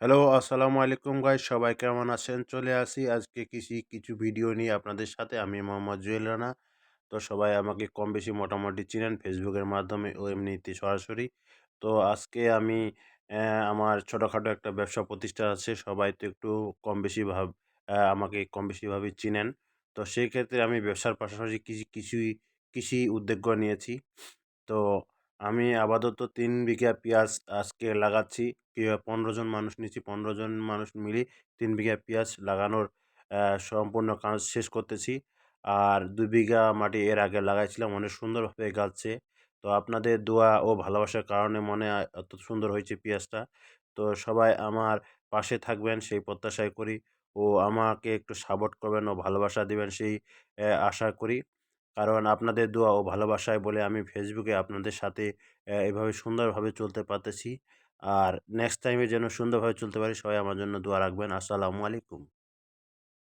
Hello, আসসালামু আলাইকুম guys, সবাই কেমন আছেন? চলে আসি আজকে কিছু ভিডিও নিয়ে আপনাদের সাথে। আমি মোহাম্মদ জুয়েল রানা। তো সবাই আমাকে কম বেশি মোটামুটি চিনেন ফেসবুকের মাধ্যমে ও এমনিতে সরাসরি। তো আজকে আমি আমার ছোটখাটো একটা ব্যবসা প্রতিষ্ঠান আছে। সবাই তো একটু কম বেশি আমাকে কম বেশিভাবে চিনেন। তো সেই ক্ষেত্রে আমি ব্যবসার পাশাপাশি কৃষি উদ্যোগ নিয়েছি। তো আমি আপাতত ৩ বিঘা পেঁয়াজ আজকে লাগাচ্ছি। ১৫ জন মানুষ নিচ্ছি। ১৫ জন মানুষ মিলে ৩ বিঘা পেঁয়াজ লাগানোর সম্পূর্ণ কাজ শেষ করতেছি। আর ২ বিঘা মাটি এর আগে লাগাইছিলাম। অনেক সুন্দরভাবে গাচ্ছে। তো আপনাদের দোয়া ও ভালোবাসার কারণে মনে হয় এত সুন্দর হয়েছে পেঁয়াজটা। তো সবাই আমার পাশে থাকবেন সেই প্রত্যাশাই করি ও আমাকে একটু সাপোর্ট করবেন ও ভালোবাসা দিবেন সেই আশা করি। কারণ আপনাদের দোয়া ও ভালোবাসায় বলে আমি ফেসবুকে আপনাদের সাথে এভাবে সুন্দরভাবে চলতে পারতেছি। আর নেক্সট টাইমে যেন সুন্দরভাবে চলতে পারি। সবাই আমার জন্য দোয়া রাখবেন। আসসালামু আলাইকুম।